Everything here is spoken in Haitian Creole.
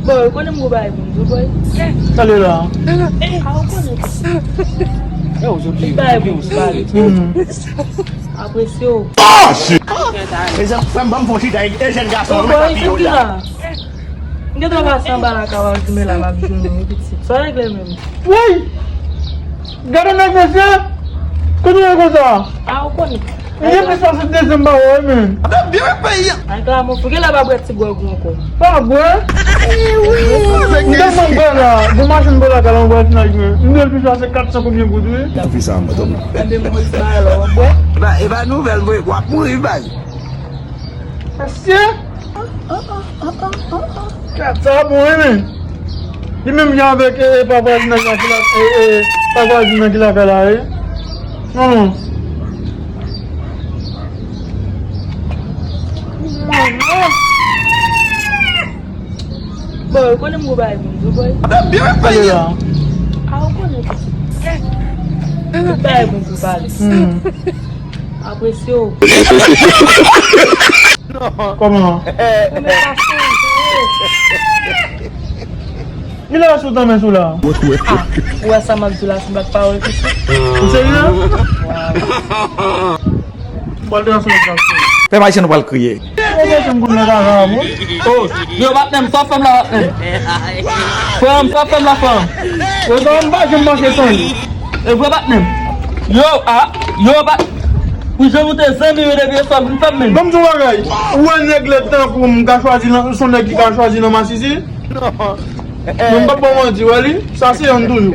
Boy, quando eu vou vai, boy. Allez là. Eu sou de Apreciou. Essa vamos fugir daí, esse garçom Boy, isso aqui lá. Ninguém trabalha samba na cavalo que me lava bicho no só é mesmo. Oui. Garana você. Quando é coisa? Ah, o quando? Ninguém precisa se desembalar, man. Aí tá, mo foguei lá pra esse gol com o Pas boa. Ninguém manda lá. De machine bola que ela não gosta de mim. Ninguém precisa fazer 400 combien por dia. Também mo está lá, boy. Vai nouvelle, vai guapo, vai. Assim? Ça bon, man. Et même il y avait pas voisine qui l'a fait pas voisine qui l'a fait là. Non. Boy, quando eu vou vai, boy. Allez là. Ah, o quando? Vai, muito vale. Apreciou. Comment? Il a sous dans mes sous là. Ou essa magdula se bat parole que ça. Vous savez là? Bon, dans son cas. Fais ma chaîne, on va le crier. Oh, yo bat nem só femme la. Femme, só femme la femme. Vous avez pas que marcher sans lui. E vou bat nem. Yo bat. Oui, je vous te sens mieux de bien ça, une femme même. Comme tu vois, où est le temps pour me choisir son équipe à choisir dans ma sisi? Non. Je ne peux pas mentir, ça c'est un toujours.